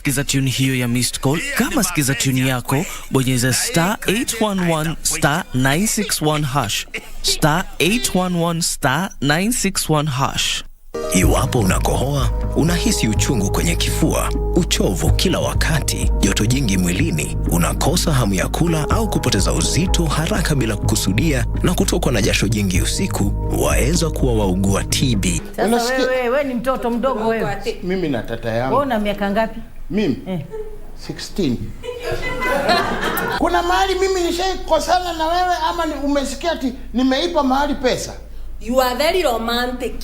Sikiza tune hiyo ya missed call. Kama sikiza tune yako, bonyeza star 811 star 961 hash. Star 811 star 961 hash. Iwapo unakohoa, unahisi uchungu kwenye kifua, uchovu kila wakati, joto jingi mwilini, unakosa hamu ya kula au kupoteza uzito haraka bila kukusudia na kutokwa na jasho jingi usiku, waweza kuwa waugua TB. Sasa wewe ni mtoto mdogo wewe. Mimi na tata yangu. Wewe una miaka ngapi? Mimi 16. Kuna mahali mimi nishaikosana na wewe ama umesikia ati nimeipa mahali pesa? You are very romantic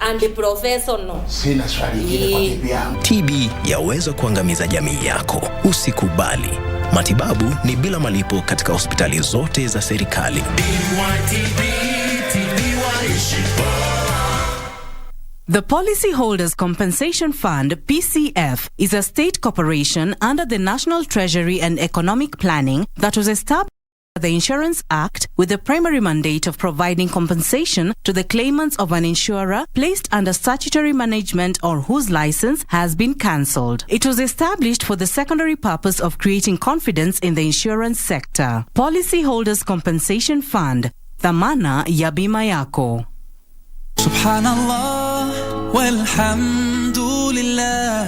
and professional. Sina swali hili kwa bibi yangu. TB yaweza kuangamiza jamii yako. Usikubali. Matibabu ni bila malipo katika hospitali zote za serikali. The Policyholders Compensation Fund, PCF, is a state corporation under the National Treasury and Economic Planning that was established the Insurance Act with the primary mandate of providing compensation to the claimants of an insurer placed under statutory management or whose license has been cancelled. It was established for the secondary purpose of creating confidence in the insurance sector. Policyholders Compensation Fund, Thamana ya Bima Yako. Subhanallah walhamdulillah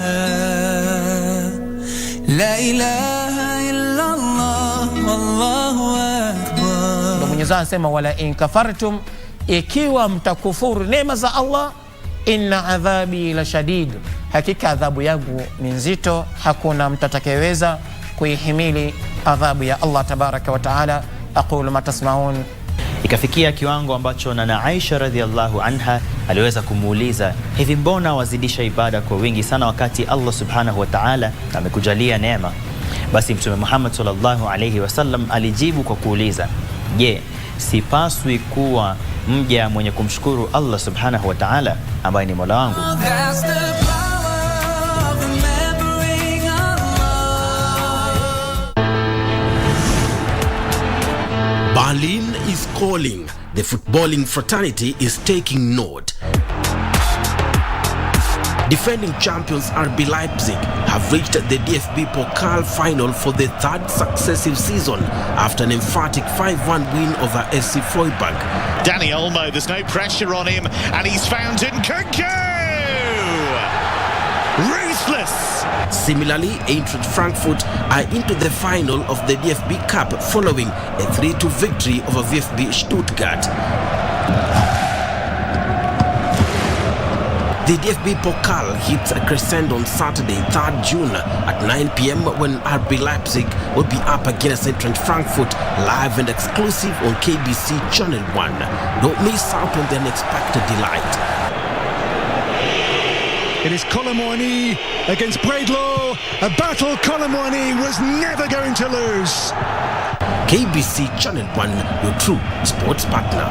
la ilaha illallah wallahu akbar. Mwenyezi anasema wala in kafartum, ikiwa mtakufuru neema za Allah, inna adhabi la shadid, hakika adhabu yangu ni nzito, hakuna mtu atakayeweza kuihimili adhabu ya Allah tabaraka wa taala. Aqulu ma tasmaun. Ikafikia kiwango ambacho Nana Aisha radhiallahu anha aliweza kumuuliza, hivi mbona wazidisha ibada kwa wingi sana wakati Allah subhanahu wa ta'ala amekujalia neema? Basi Mtume Muhammad sallallahu alayhi wasallam alijibu kwa kuuliza, je, sipaswi kuwa mja mwenye kumshukuru Allah subhanahu wa ta'ala ambaye ni Mola wangu? Berlin is calling. The footballing fraternity is taking note. Defending champions RB Leipzig have reached the DFB Pokal final for the third successive season after an emphatic 5-1 win over SC Freiburg. Danny Olmo, there's no pressure on him, and he's found Nkunku! Ruthless! Similarly, Eintracht Frankfurt are into the final of the DFB Cup following a 3-2 victory over VfB Stuttgart. The DFB Pokal hits a crescendo on Saturday, 3rd June at 9 p.m. when RB Leipzig will be up against Eintracht Frankfurt, live and exclusive on KBC Channel 1. Don't miss out on the unexpected delight. It is Colomboigny against Bredlow, a battle Colomboigny was never going to lose. KBC Channel 1, your true sports partner.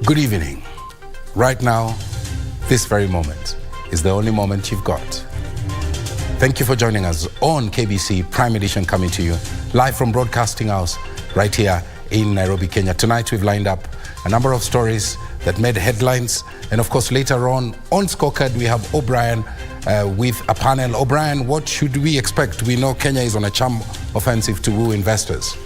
Good evening. Right now, this very moment is the only moment you've got. Thank you for joining us on KBC Prime Edition, coming to you live from Broadcasting House right here in Nairobi, Kenya. Tonight we've lined up a number of stories that made headlines, and of course later on Scorecard we have O'Brien with a panel. O'Brien, what should we expect? We know Kenya is on a charm offensive to woo investors.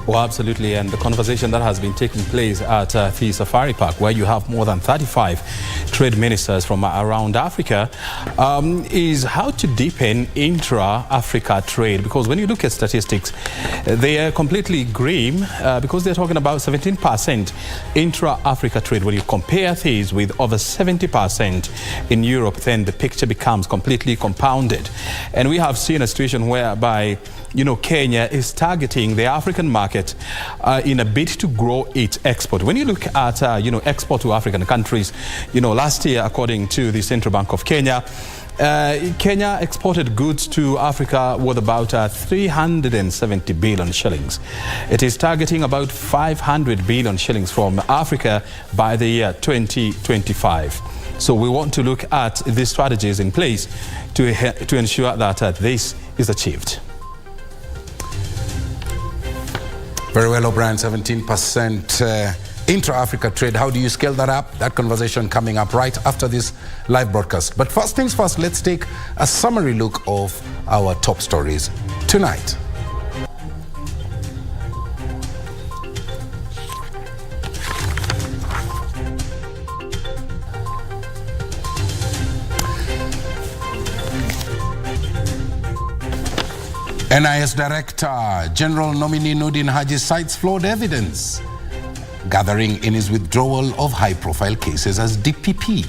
Oh, absolutely. And the conversation that has been taking place at the Safari Park, where you have more than 35 trade ministers from around Africa, is how to deepen intra-Africa trade. Because when you look at statistics, they are completely grim because they're talking about 17% intra-Africa trade. When you compare these with over 70% in Europe, then the picture becomes completely compounded. And we have seen a situation whereby, Kenya is targeting the African market in a bid to grow its export. When you look at, export to African countries, last year, according to the Central Bank of Kenya, Kenya exported goods to Africa worth about 370 billion shillings. It is targeting about 500 billion shillings from Africa by the year 2025. So we want to look at these strategies in place to ensure that this is achieved. Very well, O'Brien, 17% intra-Africa trade. How do you scale that up? That conversation coming up right after this live broadcast. But first things first, let's take a summary look of our top stories tonight. NIS Director General nominee Nordin Haji cites flawed evidence gathering in his withdrawal of high-profile cases as DPP.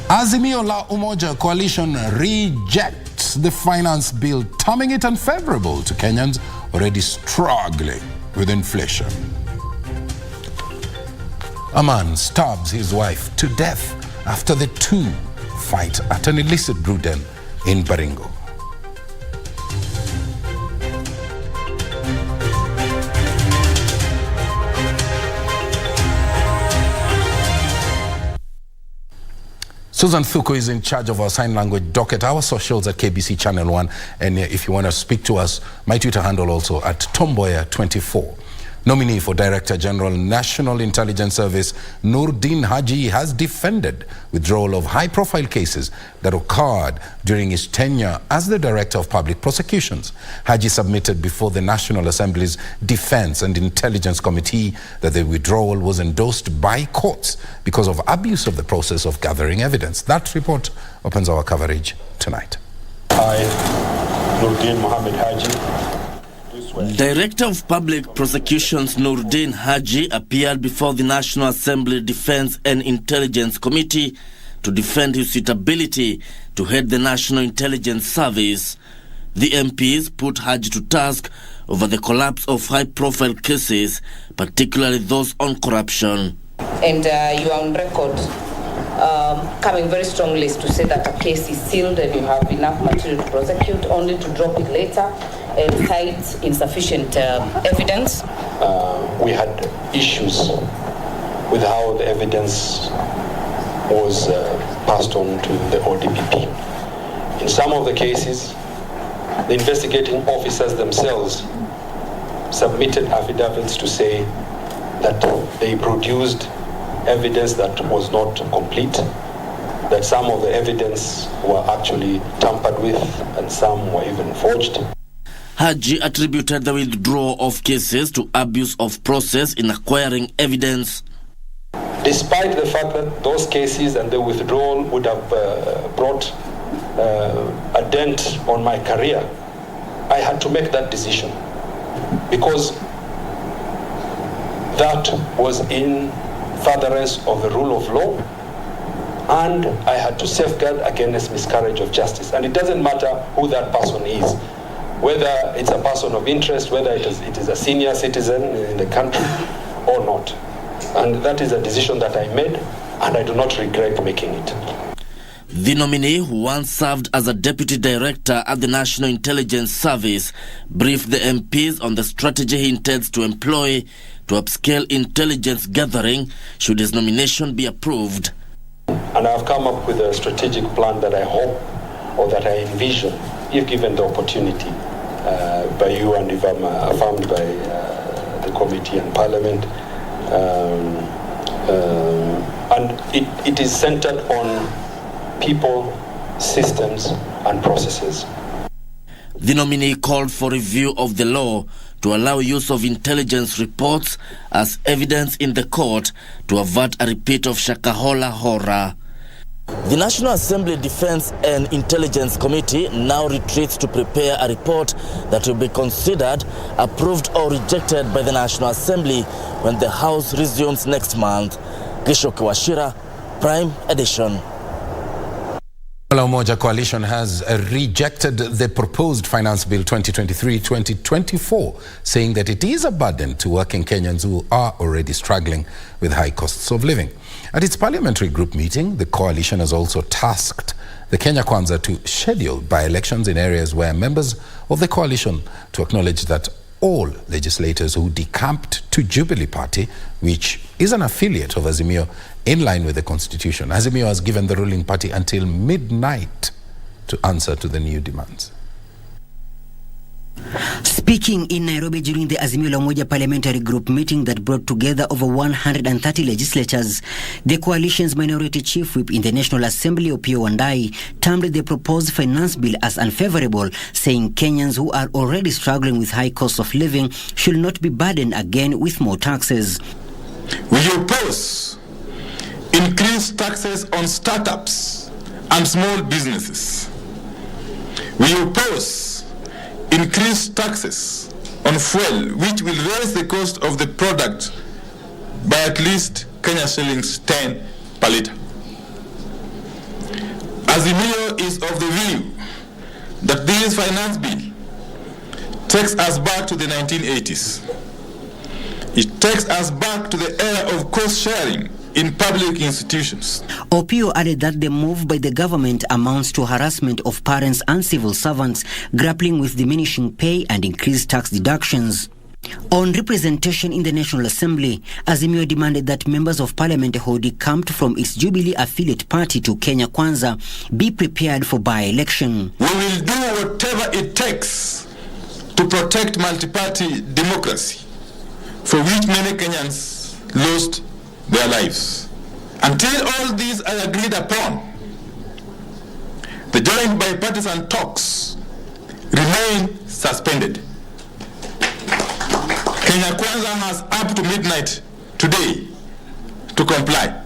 Azimio la Umoja coalition rejects the finance bill, terming it unfavorable to Kenyans already struggling with inflation. A man stabs his wife to death after the two fight at an illicit brew den in Baringo. Susan Thuko is in charge of our sign language docket, our socials at KBC Channel 1. And if you want to speak to us, my Twitter handle also at Mboya24. Nominee for Director General National Intelligence Service Nordin Haji has defended withdrawal of high-profile cases that occurred during his tenure as the Director of Public Prosecutions. Haji submitted before the National Assembly's Defense and Intelligence Committee that the withdrawal was endorsed by courts because of abuse of the process of gathering evidence. That report opens our coverage tonight. I, Nordin Mohammed Haji, Director of Public Prosecutions Nordin Haji appeared before the National Assembly Defense and Intelligence Committee to defend his suitability to head the National Intelligence Service. The MPs put Haji to task over the collapse of high-profile cases, particularly those on corruption. And you are on record coming very strongly to say that a case is sealed and you have enough material to prosecute, only to drop it later and cite insufficient evidence. We had issues with how the evidence was passed on to the ODPP. In some of the cases, the investigating officers themselves submitted affidavits to say that they produced evidence that was not complete, that some of the evidence were actually tampered with and some were even forged. Haji attributed the withdrawal of cases to abuse of process in acquiring evidence. Despite the fact that those cases and the withdrawal would have brought a dent on my career, I had to make that decision because that was in furtherance of the rule of law, and I had to safeguard against miscarriage of justice. And it doesn't matter who that person is, whether it's a person of interest, whether it is a senior citizen in the country or not. And that is a decision that I made, and I do not regret making it. The nominee, who once served as a deputy director at the National Intelligence Service, briefed the MPs on the strategy he intends to employ to upscale intelligence gathering should his nomination be approved. And I've come up with a strategic plan that I hope, or that I envision, if given the opportunity by you and if I'm affirmed by the committee and parliament. And it is centered on people, systems, and processes. The nominee called for review of the law to allow use of intelligence reports as evidence in the court to avert a repeat of Shakahola horror. The National Assembly Defense and Intelligence Committee now retreats to prepare a report that will be considered, approved or rejected by the National Assembly when the House resumes next month. Gishoke Washira, Prime Edition. The Umoja Coalition has rejected the proposed Finance Bill 2023-2024, saying that it is a burden to working Kenyans who are already struggling with high costs of living. At its parliamentary group meeting, the coalition has also tasked the Kenya Kwanza to schedule by-elections in areas where members of the coalition to acknowledge that all legislators who decamped to Jubilee Party, which is an affiliate of Azimio, in line with the constitution. Azimio has given the ruling party until midnight to answer to the new demands. Speaking in Nairobi during the Azimio la Umoja parliamentary group meeting that brought together over 130 legislators, the coalition's minority chief whip in the National Assembly, Opiyo Wandayi, termed the proposed finance bill as unfavorable, saying Kenyans who are already struggling with high costs of living should not be burdened again with more taxes. We oppose increased taxes on startups and small businesses. We oppose increased taxes on fuel, which will raise the cost of the product by at least Kenya shillings 10 per litre. Azimio is of the view that this finance bill takes us back to the 1980s. It takes us back to the era of cost sharing in public institutions. Opiyo added that the move by the government amounts to harassment of parents and civil servants grappling with diminishing pay and increased tax deductions. On representation in the National Assembly, Azimio demanded that members of parliament who decamped from its Jubilee affiliate party to Kenya Kwanza be prepared for by-election. We will do whatever it takes to protect multi-party democracy, for which many Kenyans lost their lives. Until all these are agreed upon, the joint bipartisan talks remain suspended. Kenya Kwanza has up to midnight today to comply.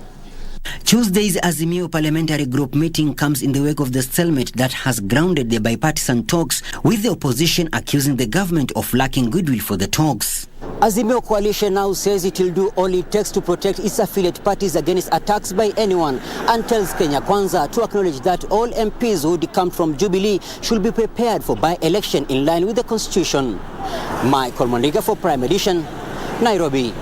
Tuesday's Azimio parliamentary group meeting comes in the wake of the stalemate that has grounded the bipartisan talks, with the opposition accusing the government of lacking goodwill for the talks. Azimio coalition now says it will do all it takes to protect its affiliate parties against attacks by anyone, and tells Kenya Kwanza to acknowledge that all MPs who decamped from Jubilee should be prepared for by-election in line with the constitution. Michael Mondiga for Prime Edition, Nairobi.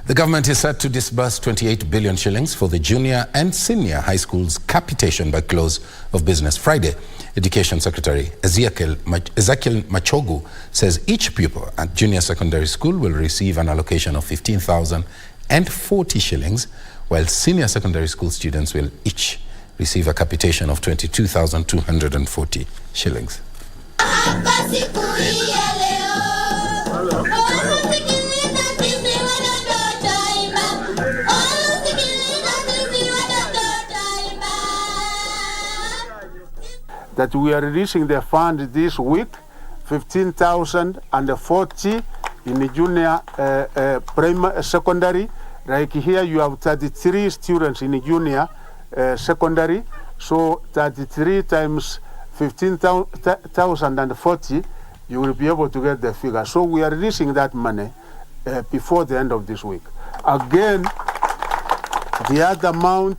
The government is set to disburse 28 billion shillings for the junior and senior high schools capitation by close of business Friday. Education Secretary Ezekiel Machogu says each pupil at junior secondary school will receive an allocation of 15,040 shillings, while senior secondary school students will each receive a capitation of 22,240 shillings. That we are releasing the fund this week, 15,040 in the junior primary secondary. Like here you have 33 students in the junior secondary, so 33 times 15,040, you will be able to get the figure. So we are releasing that money before the end of this week. Again, the other money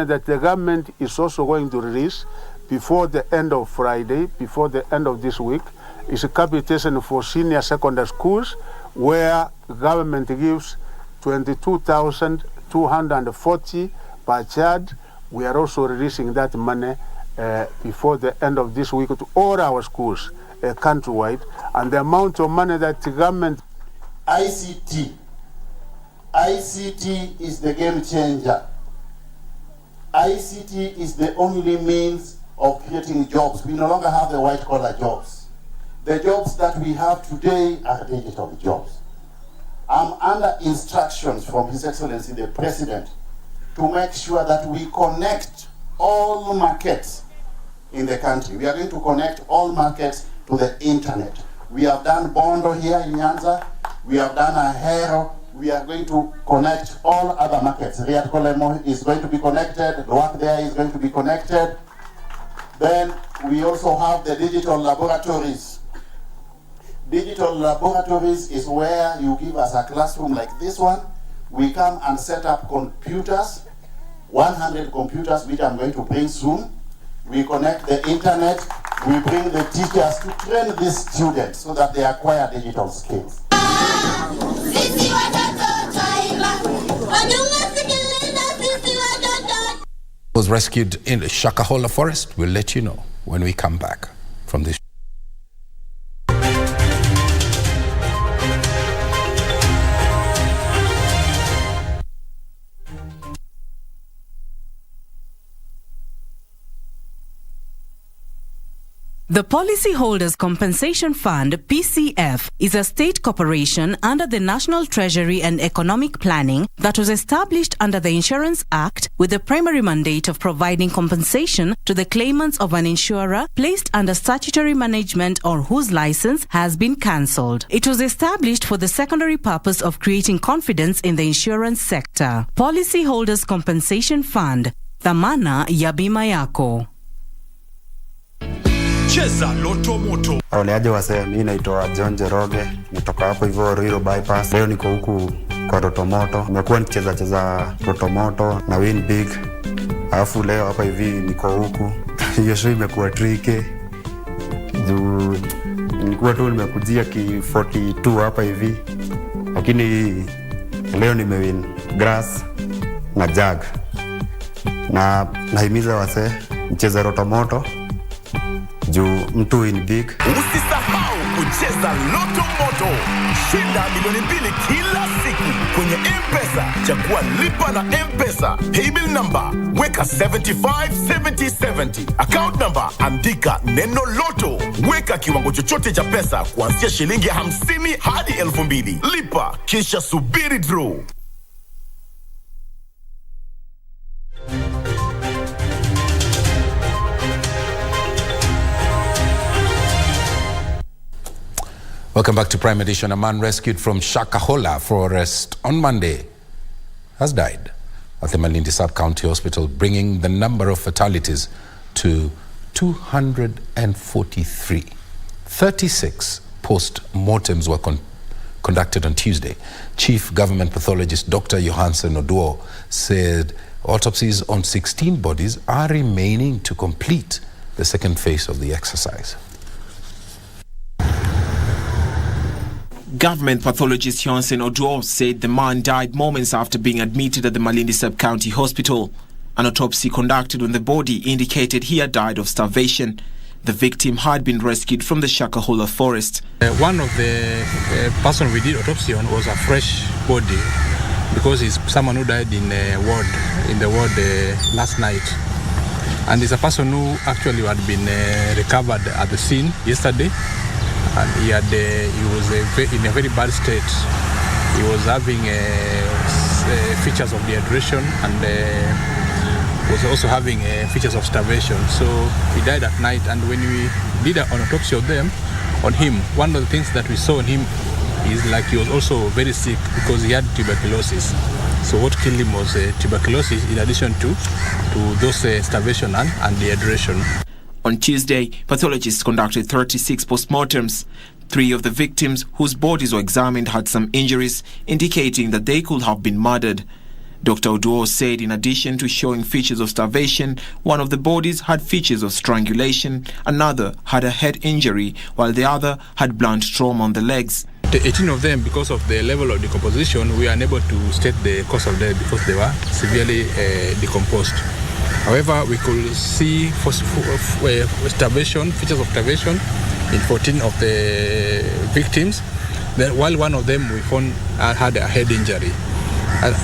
that the government is also going to release before the end of Friday, before the end of this week, is a capitation for senior secondary schools, where government gives 22,240 per child. We are also releasing that money before the end of this week to all our schools countrywide. And the amount of money that the government... ICT is the game changer. ICT is the only means of creating jobs. We no longer have the white-collar jobs. The jobs that we have today are digital jobs. I'm under instructions from His Excellency the President to make sure that we connect all markets in the country. We are going to connect all markets to the internet. We have done Bondo here in Nyanza. We have done Ahero. We are going to connect all other markets. Riyadh Kolemo is going to be connected. The work there is going to be connected. Then we also have the digital laboratories. Digital laboratories is where you give us a classroom like this one. We come and set up computers, 100 computers, which I'm going to bring soon. We connect the internet. We bring the teachers to train these students so that they acquire digital skills. Was rescued in the Shakahola forest. We'll let you know when we come back from this. The Policyholders Compensation Fund, PCF, is a state corporation under the National Treasury and Economic Planning that was established under the Insurance Act with the primary mandate of providing compensation to the claimants of an insurer placed under statutory management or whose license has been cancelled. It was established for the secondary purpose of creating confidence in the insurance sector. Policyholders Compensation Fund, dhamana ya bima yako. Cheza Loto Moto. Oleaje wase, mimi naitwa John Jeroge, nitoka hapo hivyo Ruiru bypass. Leo niko huku kwa Loto Moto. Nimekuwa nikicheza Loto Moto na win big. Alafu leo hapa hivi niko huku. Hiyo show imekuwa tricky. Nilikuwa tu nimekujia ki 42 hapa hivi. Lakini leo nimewin grass na jag. Na nahimiza wase mcheze Loto Moto. Juu mtu win big. Usisahau kucheza Loto Moto. Shinda milioni 2 kila siku kwenye M-Pesa. Chagua lipa na M-Pesa. Paybill number weka 757070. Account number andika neno Loto. Weka kiwango chochote cha pesa kuanzia shilingi 50 hadi 2000. Lipa kisha subiri draw. Welcome back to Prime Edition. A man rescued from Shakahola Forest on Monday has died at the Malindi Sub-County Hospital, bringing the number of fatalities to 243. 36 post-mortems were conducted on Tuesday. Chief Government Pathologist Dr. Johansen Oduor said autopsies on 16 bodies are remaining to complete the second phase of the exercise. Government pathologist Johansen Oduor said the man died moments after being admitted at the Malindi Sub-County Hospital. An autopsy conducted on the body indicated he had died of starvation. The victim had been rescued from the Shakahola forest. One of the person we did autopsy on was a fresh body because he's someone who died in the ward last night. And it's a person who actually had been recovered at the scene yesterday. And he was in a very bad state. He was having features of dehydration and was also having features of starvation. So he died at night. And when we did an autopsy on him, one of the things that we saw on him is like he was also very sick because he had tuberculosis. So what killed him was tuberculosis in addition to those starvation and dehydration. On Tuesday, pathologists conducted 36 postmortems. 3 of the victims whose bodies were examined had some injuries, indicating that they could have been murdered. Dr. Oduor said in addition to showing features of starvation, one of the bodies had features of strangulation, another had a head injury, while the other had blunt trauma on the legs. The 18 of them, because of the level of decomposition, we are unable to state the cause of death because they were severely decomposed. However, we could see starvation, features of starvation in 14 of the victims. Then, while one of them we found had a head injury.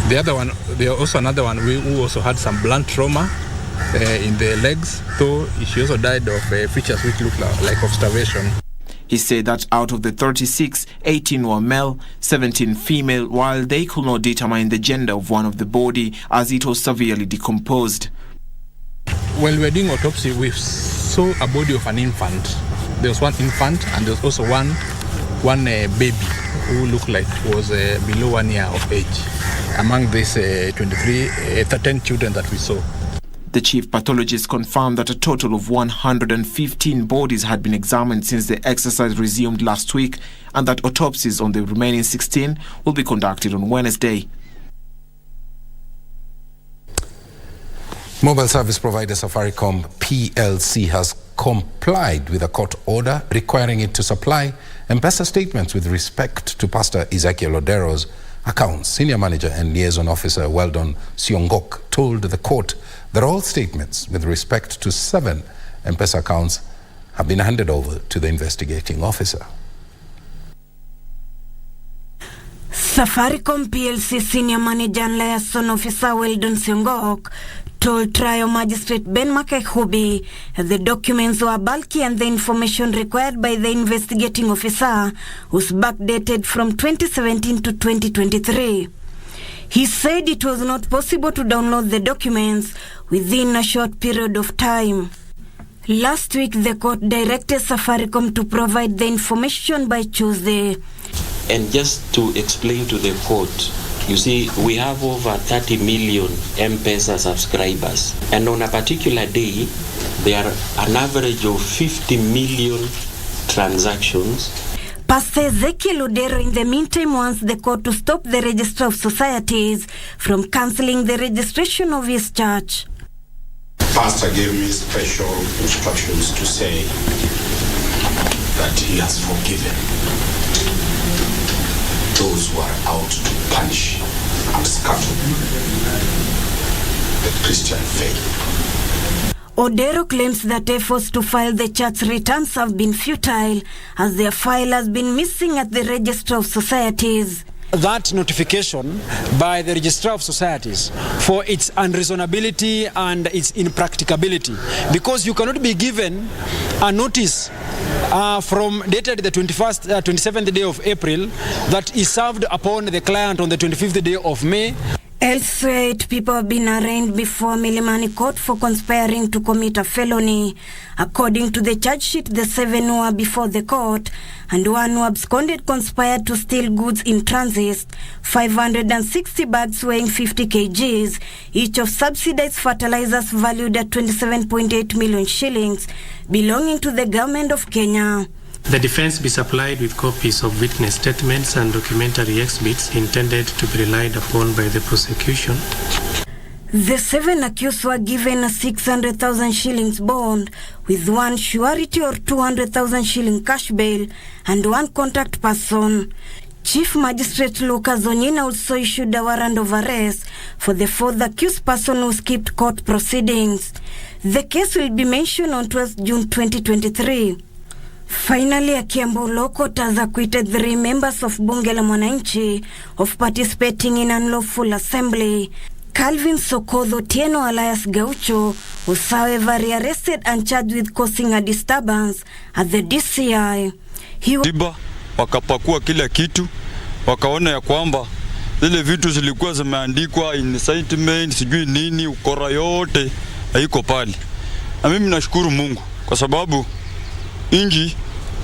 The other one, there was also another one who also had some blunt trauma in the legs, though she also died of features which look like of starvation. He said that out of the 36, 18 were male, 17 female, while they could not determine the gender of one of the body as it was severely decomposed. When we were doing autopsy, we saw a body of an infant. There was one infant and there was also one baby who looked like was below 1 year of age among these 10 children that we saw. The chief pathologist confirmed that a total of 115 bodies had been examined since the exercise resumed last week, and that autopsies on the remaining 16 will be conducted on Wednesday. Mobile service provider Safaricom PLC has complied with a court order requiring it to supply M-Pesa statements with respect to Pastor Ezekiel Odero's accounts. Senior manager and liaison officer Weldon Siongok told the court that all statements with respect to 7 M-Pesa accounts have been handed over to the investigating officer. Safaricom PLC senior manager and liaison officer Weldon Siongok told trial magistrate Ben Makekhubi that the documents were bulky and the information required by the investigating officer was backdated from 2017 to 2023. He said it was not possible to download the documents within a short period of time. Last week, the court directed Safaricom to provide the information by Tuesday. And just to explain to the court, you see, we have over 30 million M-Pesa subscribers. And on a particular day, there are an average of 50 million transactions. Pastor Ezekiel Odero, in the meantime, wants the court to stop the Register of Societies from cancelling the registration of his church. Pastor gave me special instructions to say that he has forgiven those who are out to punish and scuttle the Christian faith. Odero claims that efforts to file the church returns have been futile as their file has been missing at the Register of Societies. That notification by the Registrar of Societies for its unreasonability and its impracticability, because you cannot be given a notice from dated the 27th day of April that is served upon the client on the 25th day of May. Elsewhere, 8 people have been arraigned before Milimani Court for conspiring to commit a felony. According to the charge sheet, the 7 who are before the court and 1 who absconded conspired to steal goods in transit, 560 bags weighing 50 kgs, each of subsidized fertilizers valued at 27.8 million shillings, belonging to the government of Kenya. The defense be supplied with copies of witness statements and documentary exhibits intended to be relied upon by the prosecution. The 7 accused were given a 600,000 shillings bond with 1 surety or 200,000 shilling cash bail and 1 contact person. Chief Magistrate Lucas Onyina also issued a warrant of arrest for the 4th accused person who skipped court proceedings. The case will be mentioned on 12th June 2023. Finally, a Kiambu Law Court has acquitted 3 members of Bunge la Mwananchi of participating in unlawful assembly. Calvin Sokodho Tieno alias Gaucho was however rearrested and charged with causing a disturbance at the DCI. Tiba wakapakua kila kitu, wakaona ya kwamba zile vitu zilikuwa zimeandikwa incitement sijui nini, ukora yote haiko pale. Na mimi nashukuru Mungu kwa sababu inji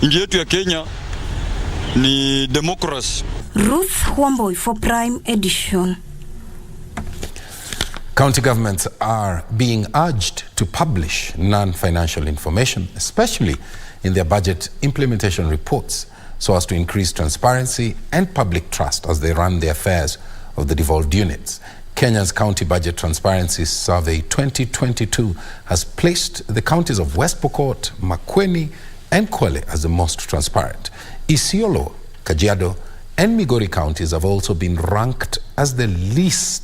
yetu ya Kenya ni democracy. Ruth Wamboy for Prime Edition. County governments are being urged to publish non-financial information, especially in their budget implementation reports, so as to increase transparency and public trust as they run the affairs of the devolved units. Kenya's County Budget Transparency Survey 2022 has placed the counties of West Pokot, Makueni, and Kwale as the most transparent. Isiolo, Kajiado, and Migori counties have also been ranked as the least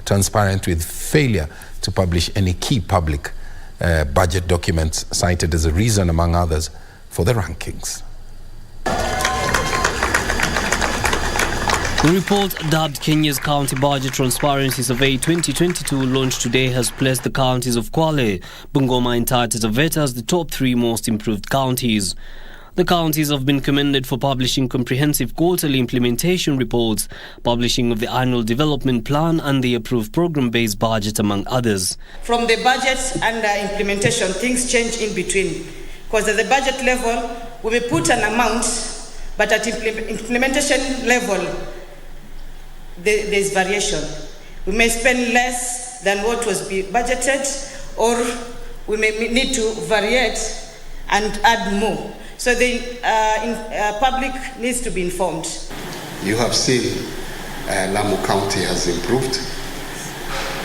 transparent, with failure to publish any key public budget documents cited as a reason, among others, for the rankings. The report, dubbed Kenya's County Budget Transparency Survey 2022, launched today, has placed the counties of Kwale, Bungoma and Taita Taveta as the top 3 most improved counties. The counties have been commended for publishing comprehensive quarterly implementation reports, publishing of the annual development plan and the approved program-based budget, among others. From the budget and implementation, things change in between. Because at the budget level, we may put an amount, but at implementation level, there's variation. We may spend less than what was budgeted, or we may need to variate and add more. So the public needs to be informed. You have seen Lamu County has improved.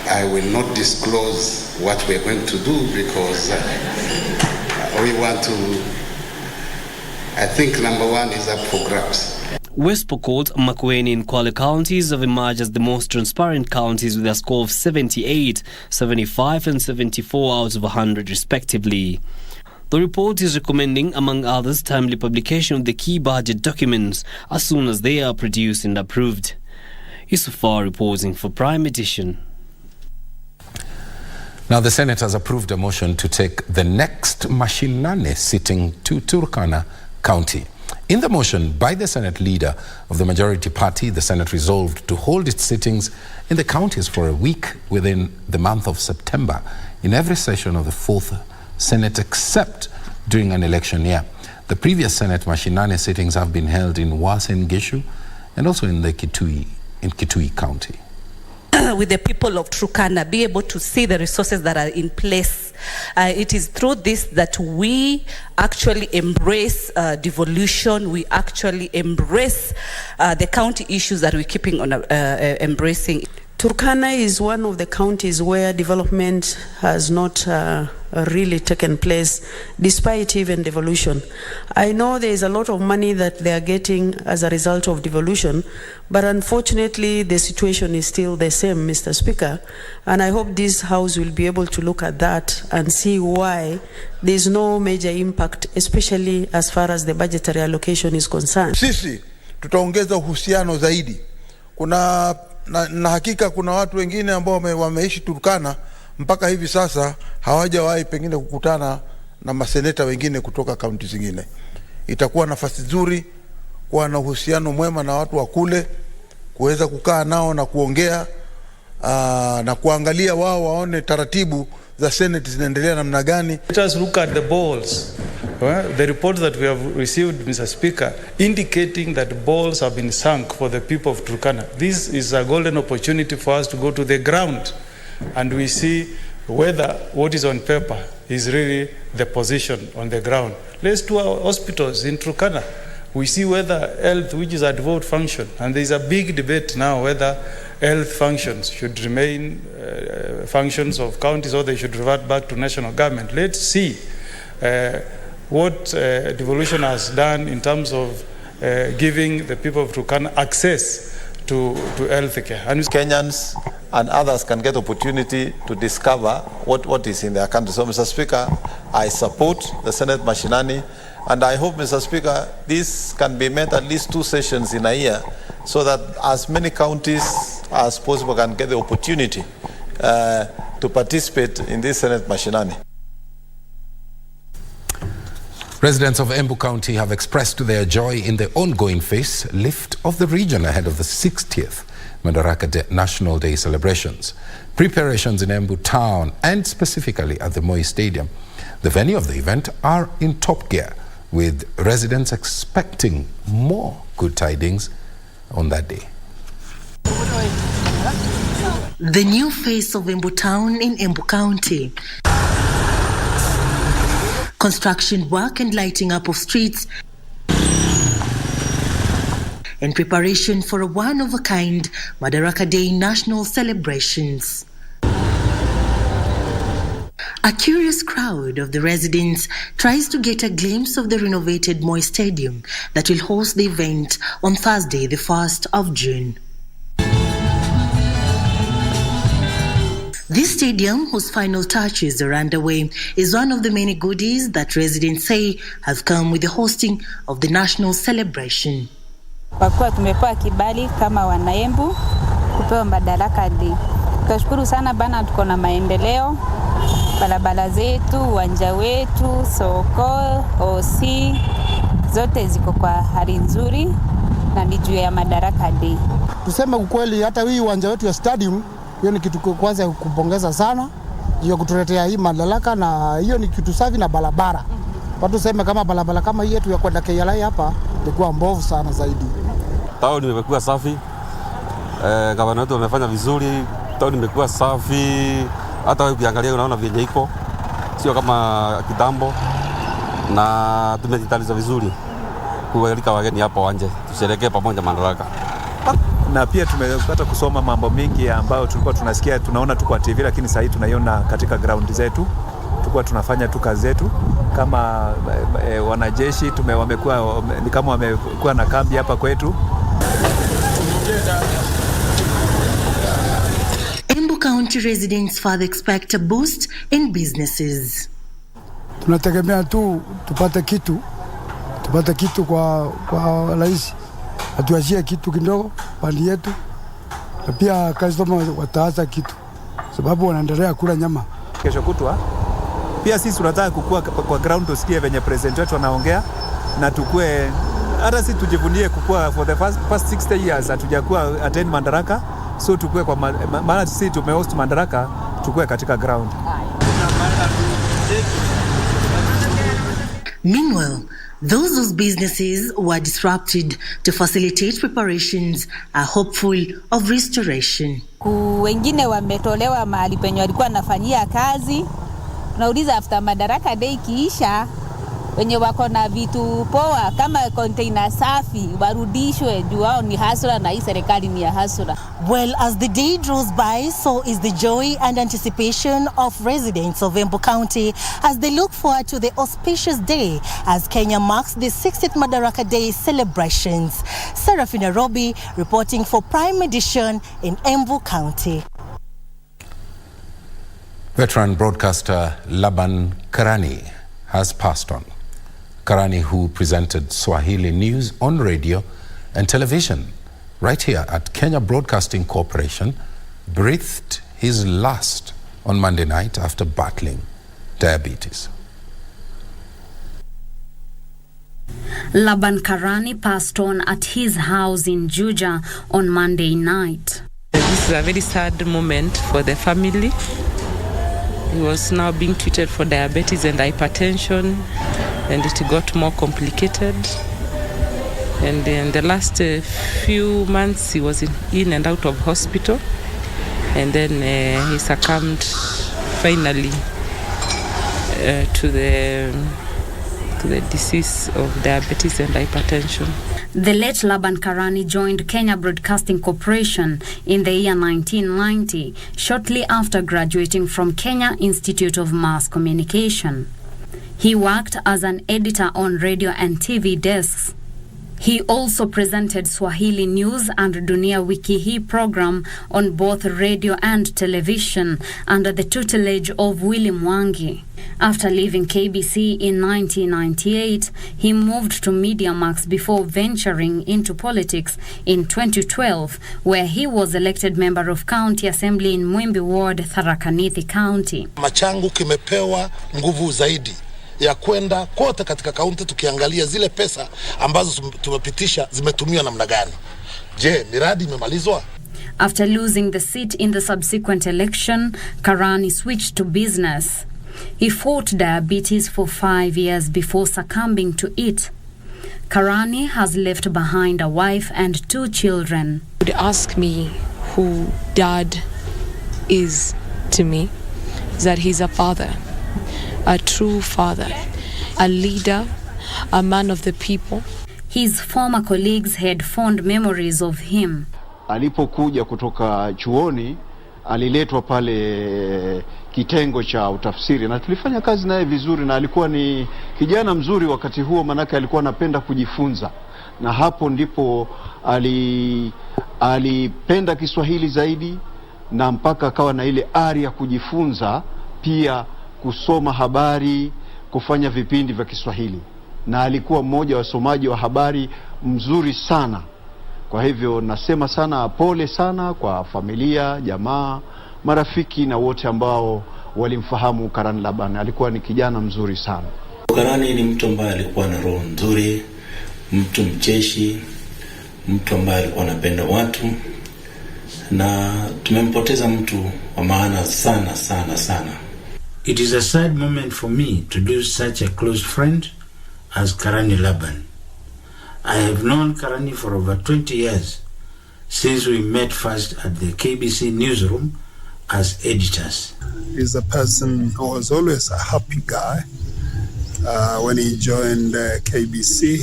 I will not disclose what we're going to do because we want to, I think number one is up for grabs. West Pokot, Makueni and Kwale counties have emerged as the most transparent counties with a score of 78, 75 and 74 out of 100 respectively. The report is recommending, among others, timely publication of the key budget documents as soon as they are produced and approved. Yusufar reporting for Prime Edition. Now, the Senate has approved a motion to take the next Mashinane sitting to Turkana County. In the motion by the Senate leader of the majority party, the Senate resolved to hold its sittings in the counties for a week within the month of September in every session of the 4th Senate except during an election year. The previous Senate Mashinane sittings have been held in Uasin Gishu and also in Kitui County. With the people of Turkana, be able to see the resources that are in place. It is through this that we actually embrace devolution. We actually embrace the county issues that we're keeping on embracing. Turkana is one of the counties where development has not really taken place, despite even devolution. I know there is a lot of money that they are getting as a result of devolution, but unfortunately the situation is still the same, Mr. Speaker, and I hope this House will be able to look at that and see why there is no major impact, especially as far as the budgetary allocation is concerned. Sisi tutaongeza uhusiano zaidi. Na hakika kuna watu wengine ambao wameishi Turkana mpaka hivi sasa hawajawahi pengine kukutana na maseneta wengine kutoka kaunti zingine. Itakuwa nafasi nzuri kuwa na uhusiano mwema na watu wa kule, kuweza kukaa nao na kuongea na kuangalia wao waone taratibu za Senate zinaendelea namna gani. Let us look at the balls. The report that we have received, Mr. Speaker, indicating that balls have been sunk for the people of Turkana. This is a golden opportunity for us to go to the ground and we see whether what is on paper is really the position on the ground. Let's do our hospitals in Turkana. We see whether health, which is a devolved function, and there is a big debate now whether health functions should remain functions of counties or they should revert back to national government. Let's see what devolution has done in terms of giving the people of Turkana access to health care. And Kenyans and others can get opportunity to discover what is in their country. So, Mr. Speaker, I support the Senate Mashinani, and I hope, Mr. Speaker, this can be met at least 2 sessions in a year so that as many counties as possible can get the opportunity to participate in this Senate Mashinani. Residents of Embu County have expressed their joy in the ongoing facelift of the region ahead of the 60th Madaraka National Day celebrations. Preparations in Embu town and specifically at the Moi Stadium, the venue of the event, are in top gear, with residents expecting more good tidings on that day. The new face of Embu town in Embu County. Construction work and lighting up of streets in preparation for a one-of-a-kind Madaraka Day national celebrations. A curious crowd of the residents tries to get a glimpse of the renovated Moi Stadium that will host the event on Thursday, the 1st of June. This stadium, whose final touches are underway, is one of the many goodies that residents say have come with the hosting of the national celebration. Kwa kuwa tumepewa kibali kama wanaembu kupewa Madaraka Day. Tunashukuru sana bana, tuko na maendeleo, barabara zetu, uwanja wetu, soko, OC, zote ziko kwa hali nzuri na ni juu ya Madaraka Day. Tuseme ukweli, hata hii uwanja wetu ya stadium, hiyo ni kitu kwanza kupongeza sana juu ya kutuletea hii Madaraka, na hiyo ni kitu safi na barabara. Watu tuseme kama barabara kama hii yetu ya kwenda KLI hapa ilikuwa mbovu sana zaidi. Town imekuwa safi. Gavana wetu amefanya vizuri, town imekuwa safi. Hata wewe ukiangalia unaona vile iko. Sio kama kitambo. Na tumejitaliza vizuri. Kualika wageni hapa wanje. Tusherehekee pamoja Madaraka. Na pia tumepata kusoma mambo mengi ambayo tulikuwa tunasikia, tunaona tu kwa TV, lakini sasa tunaiona katika ground zetu. Tulikuwa tunafanya tu kazi zetu kama wanajeshi, wamekuwa ni kama wamekuwa na kambi hapa kwetu. Embu County residents further expect a boost in businesses. Tunategemea tu tupate kitu kwa rais, atuachie kitu kidogo pande yetu, na pia customer wataanza kitu sababu wanaendelea kula nyama. Kesho kutwa pia sisi tunataka kukua kwa ground, tusikie venye president wetu anaongea, na tukue hata sisi tujivunie kukua. For the past 60 years hatujakuwa attend Madaraka, so tukue kwa maana sisi tumehost Madaraka, tukue katika ground. Meanwhile, those whose businesses were disrupted to facilitate preparations are hopeful of restoration. Wengine wametolewa mahali penye walikuwa wanafanyia kazi. Tunauliza after Madaraka Day kiisha, wenye wako na vitu poa kama container safi warudishwe, juu wao ni hasura na hii serikali ni ya hasura. Well, as the day draws by, so is the joy and anticipation of residents of Embu County as they look forward to the auspicious day as Kenya marks the 60th Madaraka Day celebrations. Serafina Robi reporting for Prime Edition in Embu County. Veteran broadcaster Laban Karani has passed on. Karani, who presented Swahili news on radio and television right here at Kenya Broadcasting Corporation, breathed his last on Monday night after battling diabetes. Laban Karani passed on at his house in Juja on Monday night. This is a very sad moment for the family. He was now being treated for diabetes and hypertension, and it got more complicated. And in the last few months, he was in and out of hospital, and then he succumbed finally to the disease of diabetes and hypertension. The late Laban Karani joined Kenya Broadcasting Corporation in the year 1990, shortly after graduating from Kenya Institute of Mass Communication. He worked as an editor on radio and TV desks. He also presented Swahili News and Dunia Wiki Hii program on both radio and television under the tutelage of Willy Mwangi. After leaving KBC in 1998, he moved to MediaMax before venturing into politics in 2012, where he was elected member of County Assembly in Mwimbi Ward, Tharaka Nithi County. Machangu kimepewa nguvu zaidi ya kwenda kote katika kaunti, tukiangalia zile pesa ambazo tumepitisha zimetumiwa namna gani. Je, miradi imemalizwa? After losing the seat in the subsequent election, Karani switched to business. He fought diabetes for 5 years before succumbing to it. Karani has left behind a wife and 2 children. Would ask me who Dad is to me, that he's a father, a true father, a leader, a man of the people. His former colleagues had fond memories of him. Alipokuja kutoka chuoni, aliletwa pale kitengo cha utafsiri na tulifanya kazi naye vizuri, na alikuwa ni kijana mzuri wakati huo, manake alikuwa anapenda kujifunza, na hapo ndipo alipenda Kiswahili zaidi, na mpaka akawa na ile ari ya kujifunza, pia kusoma habari, kufanya vipindi vya Kiswahili, na alikuwa mmoja wa wasomaji wa habari mzuri sana. Kwa hivyo nasema sana pole sana kwa familia, jamaa, marafiki na wote ambao walimfahamu Karani Laban. Alikuwa ni kijana mzuri sana. Karani ni mtu ambaye alikuwa na roho nzuri, mtu mcheshi, mtu ambaye alikuwa anapenda watu, na tumempoteza mtu wa maana sana sana sana. It is a sad moment for me to lose such a close friend as Karani Laban. I have known Karani for over 20 years, since we met first at the KBC newsroom as editors. He's a person who was always a happy guy. When he joined KBC,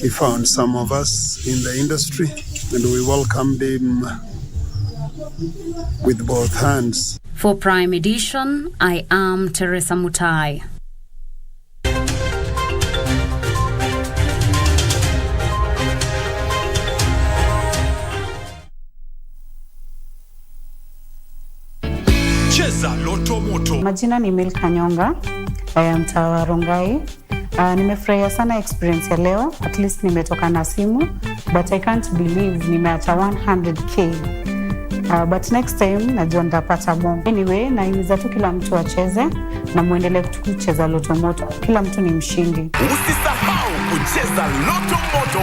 he found some of us in the industry, and we welcomed him with both hands. For Prime Edition, I am Teresa Mutai. Cheza Loto Moto. Majina ni Milka Nyonga, mtaa wa Rongai. Nimefurahia sana experience ya leo. At least nimetoka na simu, but I can't believe nimeacha 100k. But next time najua nitapata more. Anyway, naimiza tu kila mtu acheze na muendelee kucheza Loto Moto. Kila mtu ni mshindi. Usisahau kucheza Loto Moto.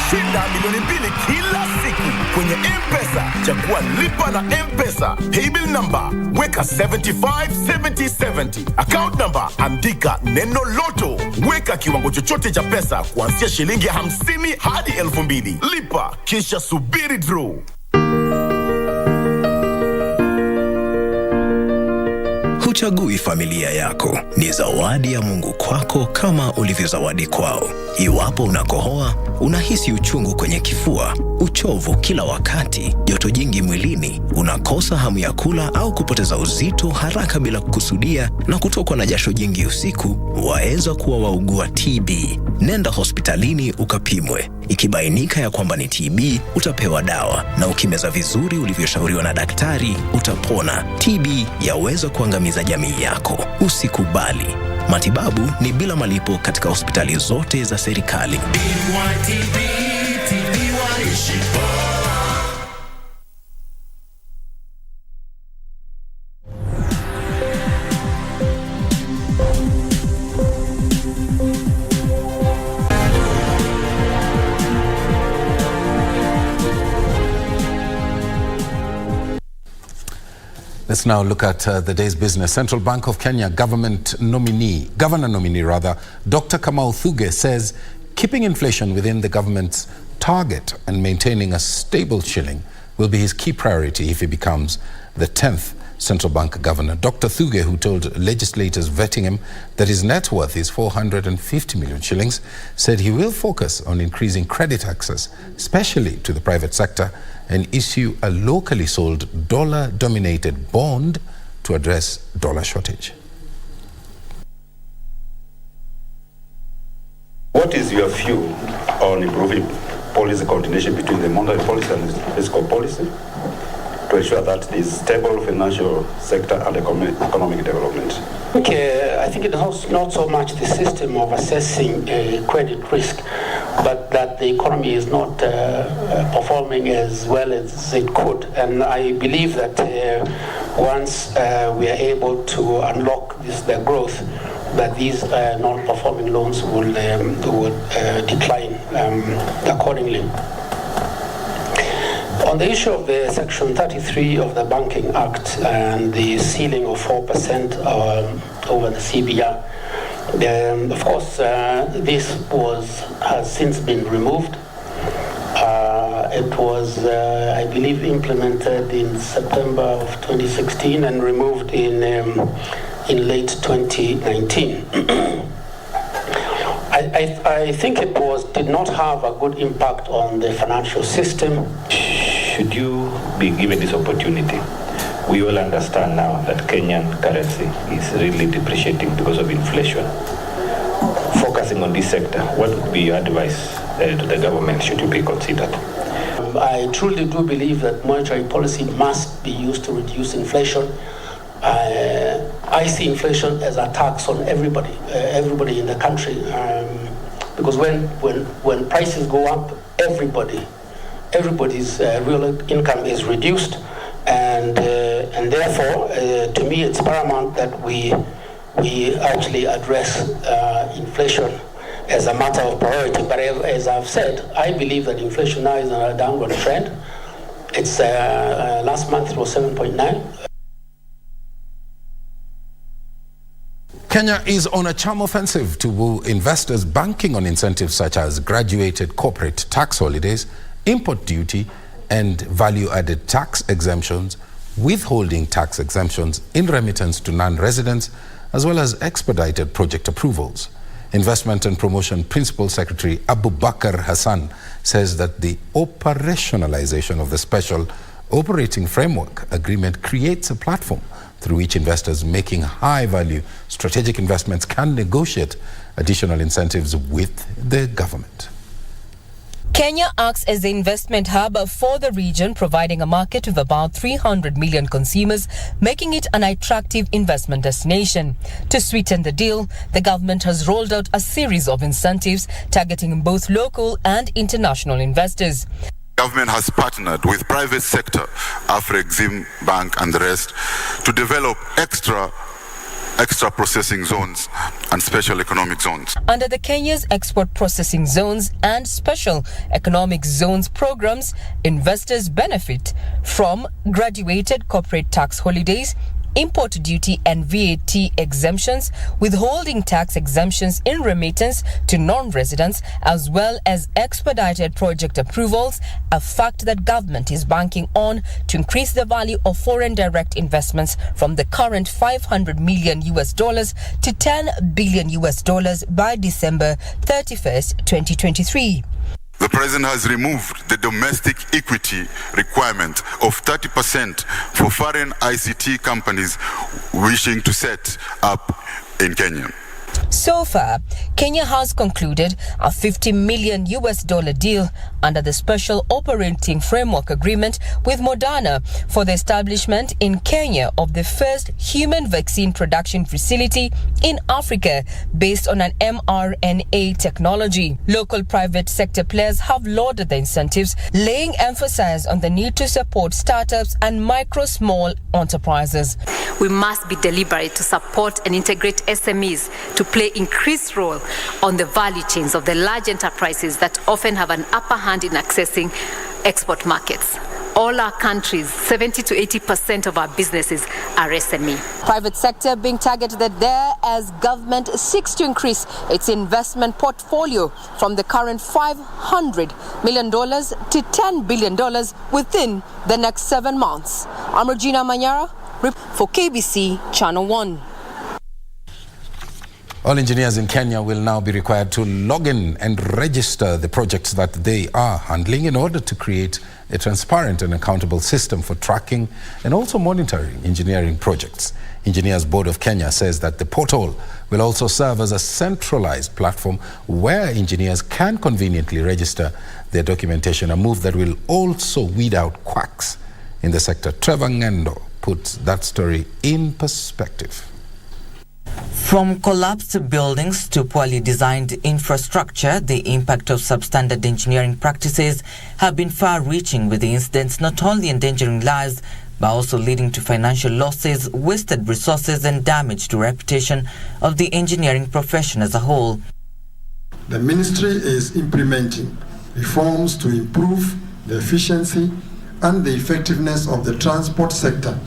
Shinda milioni 2 kila siku kwenye M-Pesa. Chagua lipa na M-Pesa. Paybill number weka 757070. Account number andika neno Loto. Weka kiwango chochote cha pesa kuanzia shilingi 50 hadi 2000. Lipa kisha subiri draw. Huchagui familia yako, ni zawadi ya Mungu kwako kama ulivyozawadi kwao. Iwapo unakohoa, unahisi uchungu kwenye kifua, uchovu kila wakati, joto jingi mwilini, unakosa hamu ya kula au kupoteza uzito haraka bila kukusudia, na kutokwa na jasho jingi usiku, waweza kuwa waugua TB. Nenda hospitalini ukapimwe. Ikibainika ya kwamba ni TB, utapewa dawa, na ukimeza vizuri ulivyoshauriwa na daktari, utapona. TB yaweza kuangamiza jamii yako. Usikubali. Matibabu ni bila malipo katika hospitali zote za serikali. Let's now look at the day's business. Central Bank of Kenya governor nominee, Dr. Kamau Thuge says keeping inflation within the government's target and maintaining a stable shilling will be his key priority if he becomes the 10th central bank governor. Dr. Thuge, who told legislators vetting him that his net worth is 450 million shillings, said he will focus on increasing credit access, especially to the private sector, and issue a locally sold dollar-dominated bond to address dollar shortage. What is your view on improving policy coordination between the monetary policy and fiscal policy to ensure that there is stable financial sector and economic development? Okay, I think it has not so much the system of assessing credit risk, but that the economy is not performing as well as it could. And I believe that once we are able to unlock the growth, that these non-performing loans will decline accordingly. On the issue of the Section 33 of the Banking Act and the ceiling of 4% over the CBR, of course, this has since been removed. It was, I believe, implemented in September of 2016 and removed in late 2019. I think it did not have a good impact on the financial system. Should you be given this opportunity, we all understand now that Kenyan currency is really depreciating because of inflation. Focusing on this sector, what would be your advice to the government should you be considered? I truly do believe that monetary policy must be used to reduce inflation. I see inflation as a tax on everybody in the country, because when prices go up, everybody's real income is reduced, and therefore, to me, it's paramount that we actually address inflation, as a matter of priority. But as I've said, I believe that inflation now is on a downward trend. It's last month it was 7.9. Kenya is on a charm offensive to woo investors, banking on incentives such as graduated corporate tax holidays, import duty, and value-added tax exemptions, withholding tax exemptions in remittance to non-residents, as well as expedited project approvals. Investment and Promotion Principal Secretary Abubakar Hassan says that the operationalization of the Special Operating Framework Agreement creates a platform through which investors making high-value strategic investments can negotiate additional incentives with the government. Kenya acts as the investment hub for the region, providing a market with about 300 million consumers, making it an attractive investment destination. To sweeten the deal, the government has rolled out a series of incentives targeting both local and international investors. Government has partnered with private sector, Afrexim Bank and the rest, to develop extra processing zones and special economic zones. Under the Kenya's export processing zones and special economic zones programs, investors benefit from graduated corporate tax holidays, import duty and VAT exemptions, withholding tax exemptions in remittance to non-residents, as well as expedited project approvals, a fact that government is banking on to increase the value of foreign direct investments from the current $500 million to $10 billion by December 31st, 2023. The President has removed the domestic equity requirement of 30% for foreign ICT companies wishing to set up in Kenya. So far, Kenya has concluded a $50 million deal under the Special Operating Framework Agreement with Moderna for the establishment in Kenya of the first human vaccine production facility in Africa based on an mRNA technology. Local private sector players have lauded the incentives, laying emphasis on the need to support startups and micro-small enterprises. We must be deliberate to support and integrate SMEs to play increased role on the value chains of the large enterprises that often have an upper hand in accessing export markets. All our countries, 70 to 80% of our businesses are SME. Private sector being targeted there as government seeks to increase its investment portfolio from the current $500 million to $10 billion within the next 7 months. I'm Regina Manyara for KBC Channel 1. All engineers in Kenya will now be required to log in and register the projects that they are handling in order to create a transparent and accountable system for tracking and also monitoring engineering projects. Engineers Board of Kenya says that the portal will also serve as a centralized platform where engineers can conveniently register their documentation, a move that will also weed out quacks in the sector. Trevor Ngendo puts that story in perspective. From collapsed buildings to poorly designed infrastructure, the impact of substandard engineering practices have been far-reaching, with the incidents not only endangering lives but also leading to financial losses, wasted resources and damage to reputation of the engineering profession as a whole. The ministry is implementing reforms to improve the efficiency and the effectiveness of the transport sector.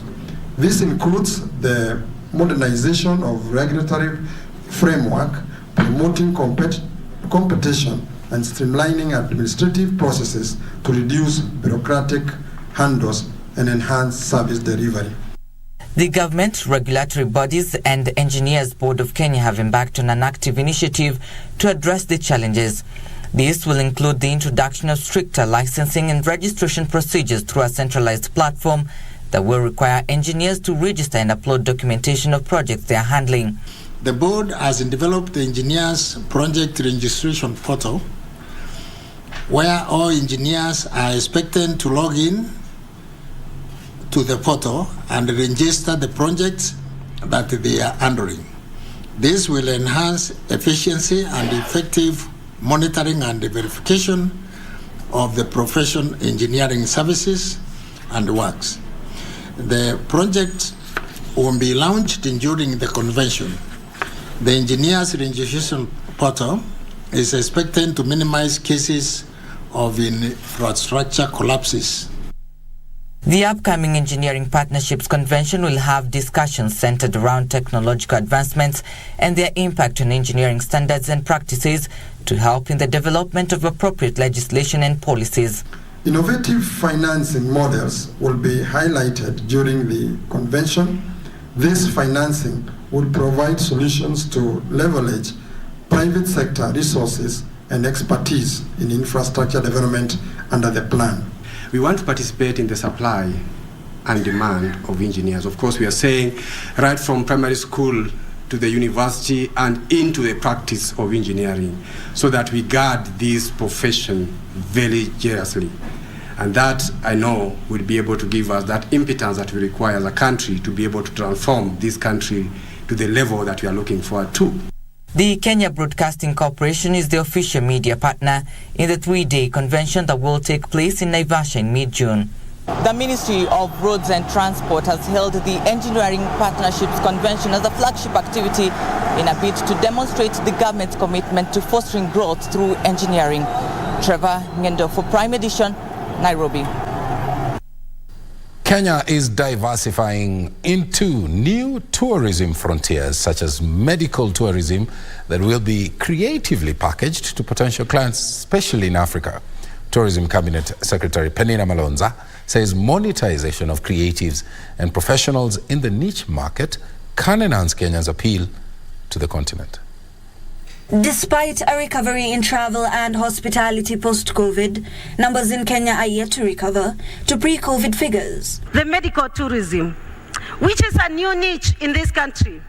This includes the modernization of regulatory framework, promoting competition and streamlining administrative processes to reduce bureaucratic handles and enhance service delivery. The government, regulatory bodies and Engineers Board of Kenya have embarked on an active initiative to address the challenges. This will include the introduction of stricter licensing and registration procedures through a centralized platform that will require engineers to register and upload documentation of projects they are handling. The board has developed the Engineers Project Registration Portal, where all engineers are expected to log in to the portal and register the projects that they are handling. This will enhance efficiency and effective monitoring and verification of the profession engineering services and works. The project will be launched during the convention. The Engineers Registration Portal is expected to minimize cases of infrastructure collapses. The upcoming Engineering Partnerships Convention will have discussions centered around technological advancements and their impact on engineering standards and practices to help in the development of appropriate legislation and policies. Innovative financing models will be highlighted during the convention. This financing will provide solutions to leverage private sector resources and expertise in infrastructure development under the plan. We want to participate in the supply and demand of engineers. Of course, we are saying right from primary school to the university and into the practice of engineering, so that we guard this profession very seriously. And that, I know, will be able to give us that impetus that we require as a country to be able to transform this country to the level that we are looking forward to. The Kenya Broadcasting Corporation is the official media partner in the 3-day convention that will take place in Naivasha in mid-June. The Ministry of Roads and Transport has held the Engineering Partnerships Convention as a flagship activity in a bid to demonstrate the government's commitment to fostering growth through engineering. Trevor Ngendo for Prime Edition, Nairobi. Kenya is diversifying into new tourism frontiers, such as medical tourism, that will be creatively packaged to potential clients, especially in Africa. Tourism Cabinet Secretary Penina Malonza says monetization of creatives and professionals in the niche market can enhance Kenya's appeal to the continent. Despite a recovery in travel and hospitality post-COVID, numbers in Kenya are yet to recover to pre-COVID figures. The medical tourism, which is a new niche in this country.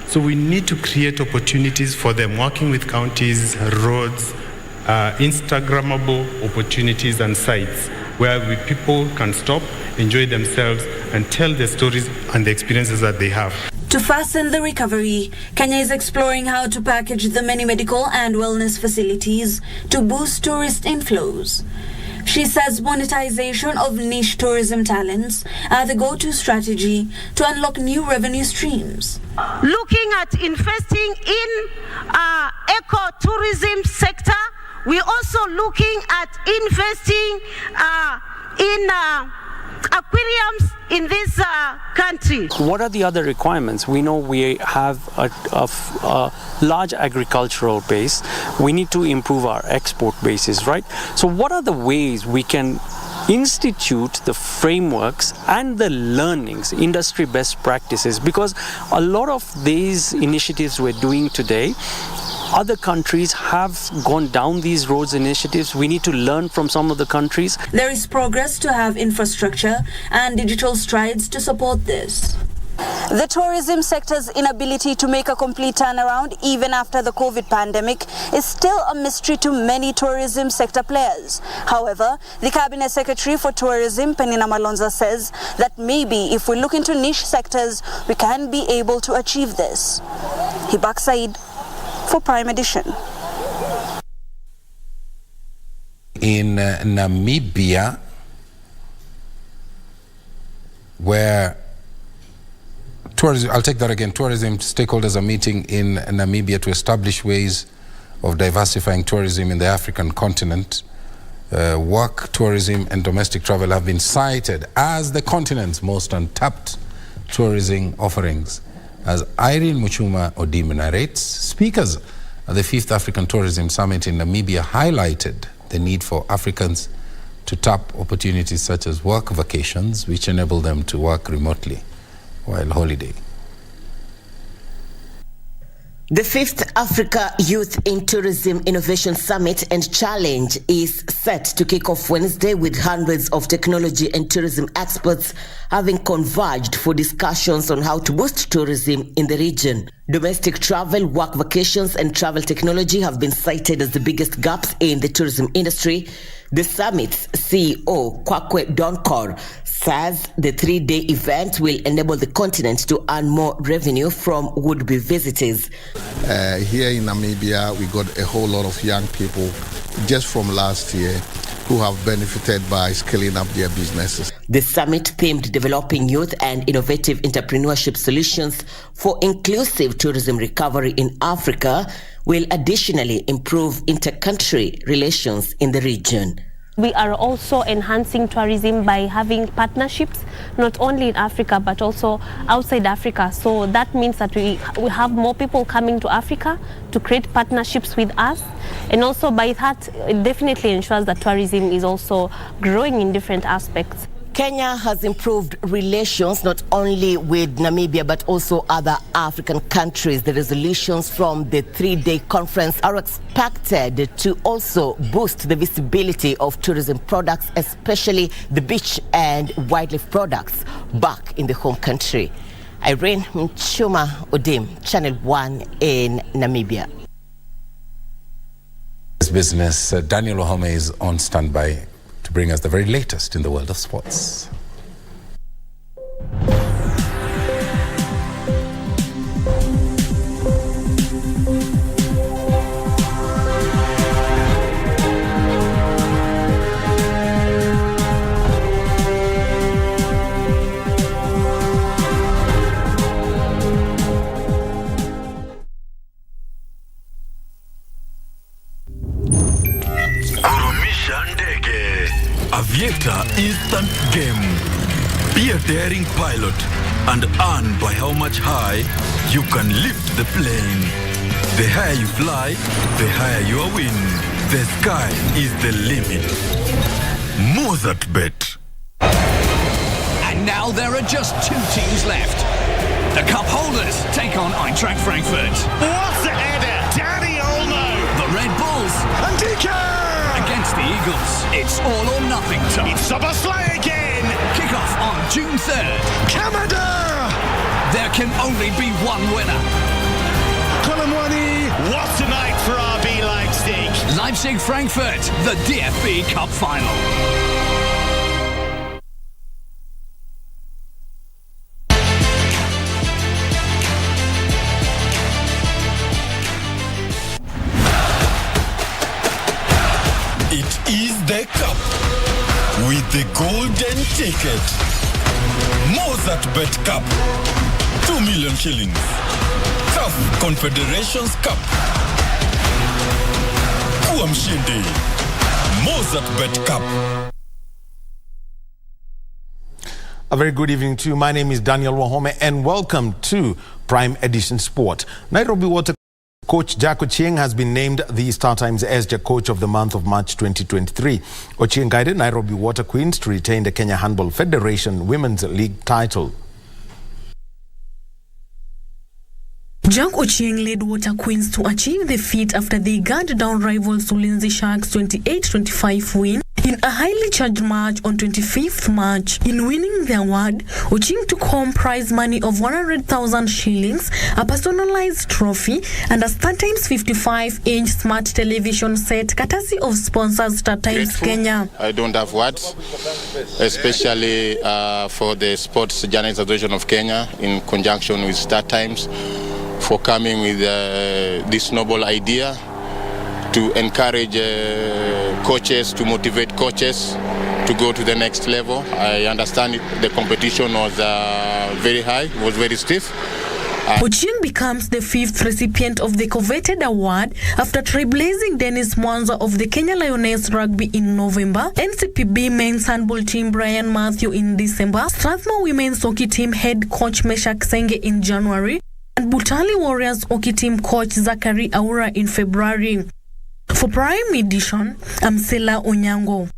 So we need to create opportunities for them, working with counties, roads, Instagrammable opportunities and sites where people can stop, enjoy themselves, and tell their stories and the experiences that they have. To fasten the recovery, Kenya is exploring how to package the many medical and wellness facilities to boost tourist inflows. She says monetization of niche tourism talents are the go-to strategy to unlock new revenue streams. Looking at investing in eco-tourism sector, we're also looking at investing in aquariums in this country. What are the other requirements? We know we have a large agricultural base. We need to improve our export bases, right? So what are the ways we can institute the frameworks and the learnings, industry best practices? Because a lot of these initiatives we're doing today, other countries have gone down these roads initiatives. We need to learn from some of the countries. There is progress to have infrastructure and digital strides to support this. The tourism sector's inability to make a complete turnaround even after the COVID pandemic is still a mystery to many tourism sector players. However, the Cabinet Secretary for Tourism, Penina Malonza, says that maybe if we look into niche sectors, we can be able to achieve this. Hibak Said for Prime Edition. In Namibia, where tourism stakeholders are meeting in Namibia to establish ways of diversifying tourism in the African continent. Work tourism and domestic travel have been cited as the continent's most untapped tourism offerings. As Irene Muchuma Odim narrates, speakers at the 5th African Tourism Summit in Namibia highlighted the need for Africans to tap opportunities such as work vacations, which enable them to work remotely while holiday. The 5th Africa Youth in Tourism Innovation Summit and Challenge is set to kick off Wednesday with hundreds of technology and tourism experts having converged for discussions on how to boost tourism in the region. Domestic travel, work vacations, and travel technology have been cited as the biggest gaps in the tourism industry. The summit's CEO, Kwakwe Donkor, says the 3-day event will enable the continent to earn more revenue from would-be visitors. Here in Namibia, we got a whole lot of young people just from last year who have benefited by scaling up their businesses. The summit themed developing youth and innovative entrepreneurship solutions for inclusive tourism recovery in Africa will additionally improve inter-country relations in the region. We are also enhancing tourism by having partnerships, not only in Africa, but also outside Africa. So that means that we have more people coming to Africa to create partnerships with us. And also by that, it definitely ensures that tourism is also growing in different aspects. Kenya has improved relations not only with Namibia but also other African countries. The resolutions from the 3-day conference are expected to also boost the visibility of tourism products, especially the beach and wildlife products back in the home country. Irene Mchuma Odim, Channel 1 in Namibia. This business, Daniel Wahome is on standby to bring us the very latest in the world of sports. Aviator instant game. Be a daring pilot and earn by how much high you can lift the plane. The higher you fly, the higher your win. The sky is the limit. Mozart bet. And now there are just 2 teams left. The cup holders take on Eintracht Frankfurt. What's the header? Danny Olmo. The Red Bulls. And DK! Against the Eagles, it's all or nothing time. It's Soboslai again! Kick-off on June 3rd. Kamada! There can only be one winner. Colomwani! What a night for RB Leipzig! Leipzig-Frankfurt, the DFB Cup final. It is the cup with the golden ticket. Mozart Bet Cup, 2 million shillings. CAF Confederations Cup. Kuwa mshindi. Mozart Bet Cup. A very good evening to you. My name is Daniel Wahome and welcome to Prime Edition Sport. Nairobi Water Coach Jack Ochieng has been named the Star Times SJ Coach of the month of March 2023. Ochieng guided Nairobi Water Queens to retain the Kenya Handball Federation Women's League title. Jack Ochieng led Water Queens to achieve the feat after they gunned down rivals Ulinzi Sharks 28-25 win in a highly charged match on 25th March. In winning the award, Ochieng took home prize money of 100,000 shillings, a personalized trophy, and a Star Times 55-inch smart television set courtesy of sponsors Star Times Kenya. I don't have words, especially for the Sports Journalists Association of Kenya in conjunction with Star Times for coming with this noble idea to encourage coaches, to motivate coaches to go to the next level. I understand the competition was very high, was very stiff. Ochieng becomes the 5th recipient of the coveted award after trailblazing Dennis Mwanza of the Kenya Lioness Rugby in November, NCPB men's handball team Brian Matthew in December, Strathmore women's hockey team head coach Meshak Senge in January, and Butali Warriors hockey team coach Zachary Aura in February. For Prime Edition, I'm Sela Onyango.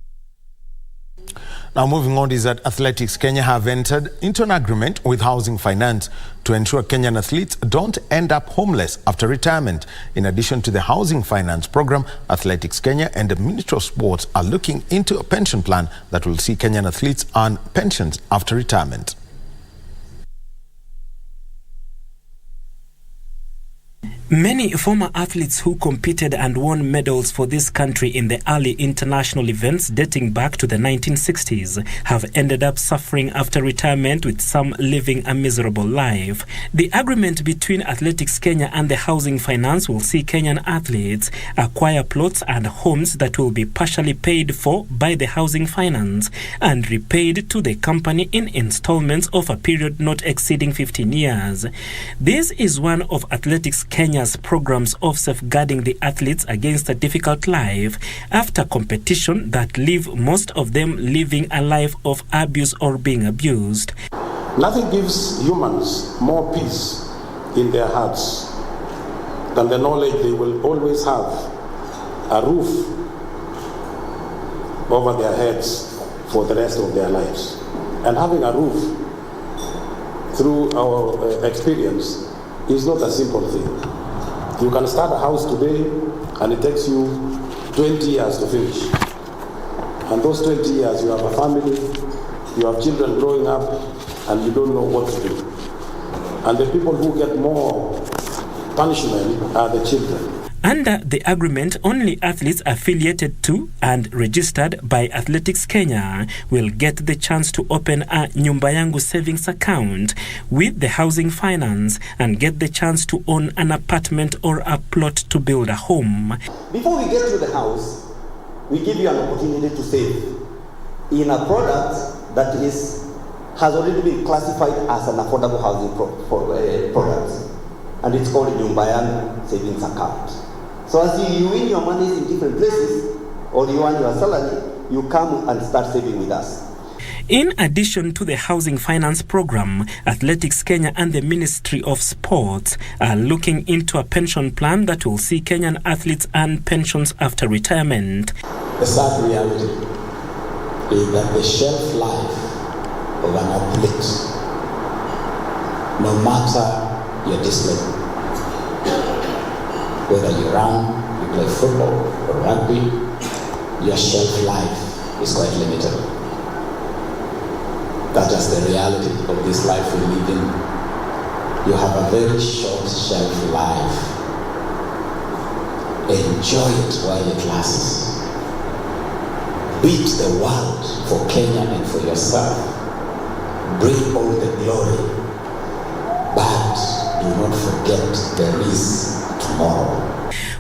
Now moving on is that Athletics Kenya have entered into an agreement with Housing Finance to ensure Kenyan athletes don't end up homeless after retirement. In addition to the Housing Finance program, Athletics Kenya and the Ministry of Sports are looking into a pension plan that will see Kenyan athletes earn pensions after retirement. Many former athletes who competed and won medals for this country in the early international events dating back to the 1960s have ended up suffering after retirement, with some living a miserable life. The agreement between Athletics Kenya and the Housing Finance will see Kenyan athletes acquire plots and homes that will be partially paid for by the Housing Finance and repaid to the company in installments of a period not exceeding 15 years. This is one of Athletics Kenya Kenya's programs of safeguarding the athletes against a difficult life after competition that leave most of them living a life of abuse or being abused. Nothing gives humans more peace in their hearts than the knowledge they will always have a roof over their heads for the rest of their lives. And having a roof, through our experience, is not a simple thing. You can start a house today and it takes you 20 years to finish. And those 20 years you have a family, you have children growing up, and you don't know what to do. And the people who get more punishment are the children. Under the agreement, only athletes affiliated to and registered by Athletics Kenya will get the chance to open a Nyumba Yangu savings account with the housing finance and get the chance to own an apartment or a plot to build a home. Before we get to the house, we give you an opportunity to save in a product that has already been classified as an affordable housing product, and it's called Nyumba Yangu savings account. So as you win your money in different places, or you earn your salary, you come and start saving with us. In addition to the housing finance program, Athletics Kenya and the Ministry of Sports are looking into a pension plan that will see Kenyan athletes earn pensions after retirement. The sad reality is that the shelf life of an athlete, no matter your discipline, whether you run, you play football or rugby, your shelf life is quite limited. That's just the reality of this life we live in. You have a very short shelf life. Enjoy it while it lasts. Beat the world for Kenya and for yourself. Bring all the glory, but do not forget there is tomorrow.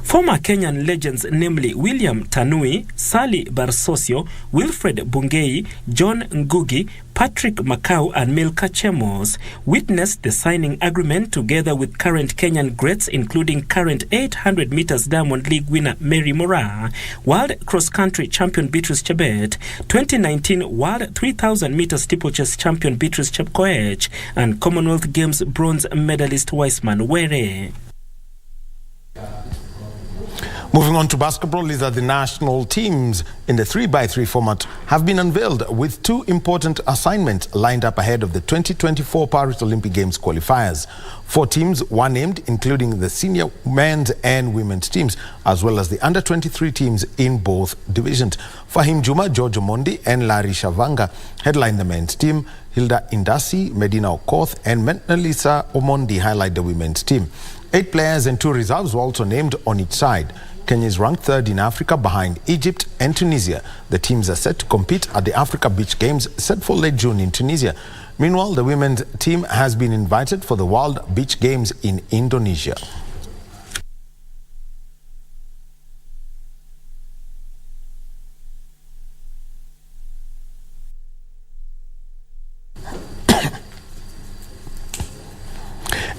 Former Kenyan legends, namely William Tanui, Sally Barsosio, Wilfred Bungei, John Ngugi, Patrick Makau and Milka Chemos, witnessed the signing agreement together with current Kenyan greats, including current 800 meters Diamond League winner Mary Moraa, World Cross Country champion Beatrice Chebet, 2019 World 3000 meters steeplechase champion Beatrice Chepkoech, and Commonwealth Games bronze medalist Wiseman Were. Moving on to basketball, is that the national teams in the 3x3 format have been unveiled with two important assignments lined up ahead of the 2024 Paris Olympic Games qualifiers. 4 teams were named, including the senior men's and women's teams, as well as the under-23 teams in both divisions. Fahim Juma, George Omondi and Larry Shavanga headline the men's team. Hilda Indasi, Medina Okoth and Menalisa Omondi highlight the women's team. 8 players and 2 reserves were also named on each side. Kenya is ranked 3rd in Africa behind Egypt and Tunisia. The teams are set to compete at the Africa Beach Games set for late June in Tunisia. Meanwhile, the women's team has been invited for the World Beach Games in Indonesia.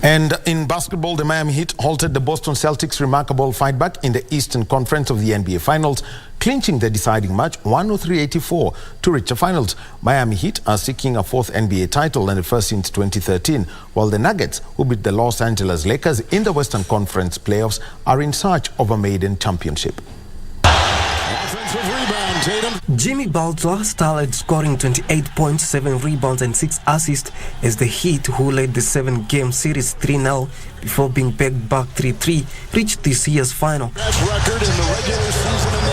And in basketball, the Miami Heat halted the Boston Celtics' remarkable fight back in the Eastern Conference of the NBA Finals, clinching the deciding match 103-84 to reach the finals. Miami Heat are seeking a 4th NBA title and the first since 2013, while the Nuggets, who beat the Los Angeles Lakers in the Western Conference playoffs, are in search of a maiden championship. Offensive rebound, Tatum. Jimmy Butler started scoring 28 points, 7 rebounds and 6 assists as the Heat, who led the 7-game series 3-0 before being pegged back 3-3, reached this year's final. Best record in the regular season in the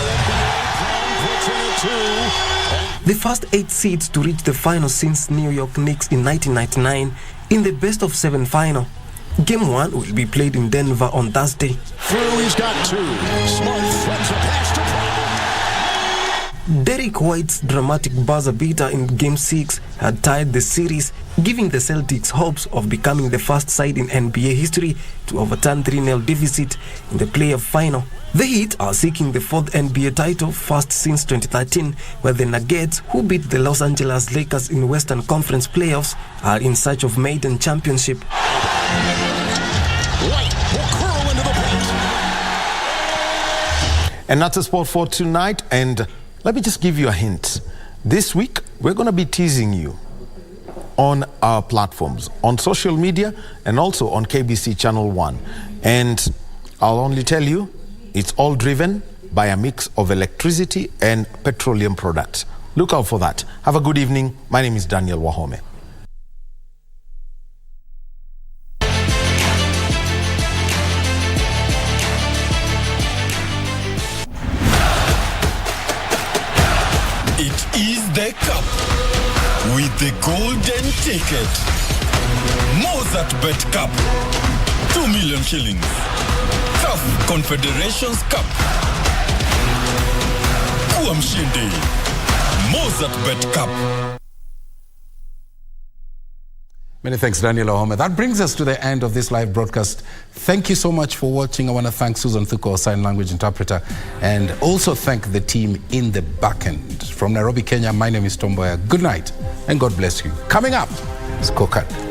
NBA. The first 8 seeds to reach the final since New York Knicks in 1999 in the best-of-7 final. Game 1 will be played in Denver on Thursday. Through, he's got 2. Smart threads a pass to Derek White's dramatic buzzer beater in Game 6 had tied the series, giving the Celtics hopes of becoming the first side in NBA history to overturn 3-0 deficit in the playoff final. The Heat are seeking the 4th NBA title, first since 2013, where the Nuggets, who beat the Los Angeles Lakers in Western Conference playoffs, are in search of maiden championship. White will curl into And that's the sport for tonight. And let me just give you a hint. This week, we're going to be teasing you on our platforms, on social media, and also on KBC Channel 1. And I'll only tell you, it's all driven by a mix of electricity and petroleum products. Look out for that. Have a good evening. My name is Daniel Wahome. It is the cup with the golden ticket. Mozart Bet Cup, 2 million shillings. CAF Confederations Cup. Kuwa mshindi. Mozart Bet Cup. Many thanks, Daniel Ohome. That brings us to the end of this live broadcast. Thank you so much for watching. I want to thank Susan Thuko, our sign language interpreter, and also thank the team in the back end. From Nairobi, Kenya, my name is Mboya. Good night, and God bless you. Coming up is Scorecard.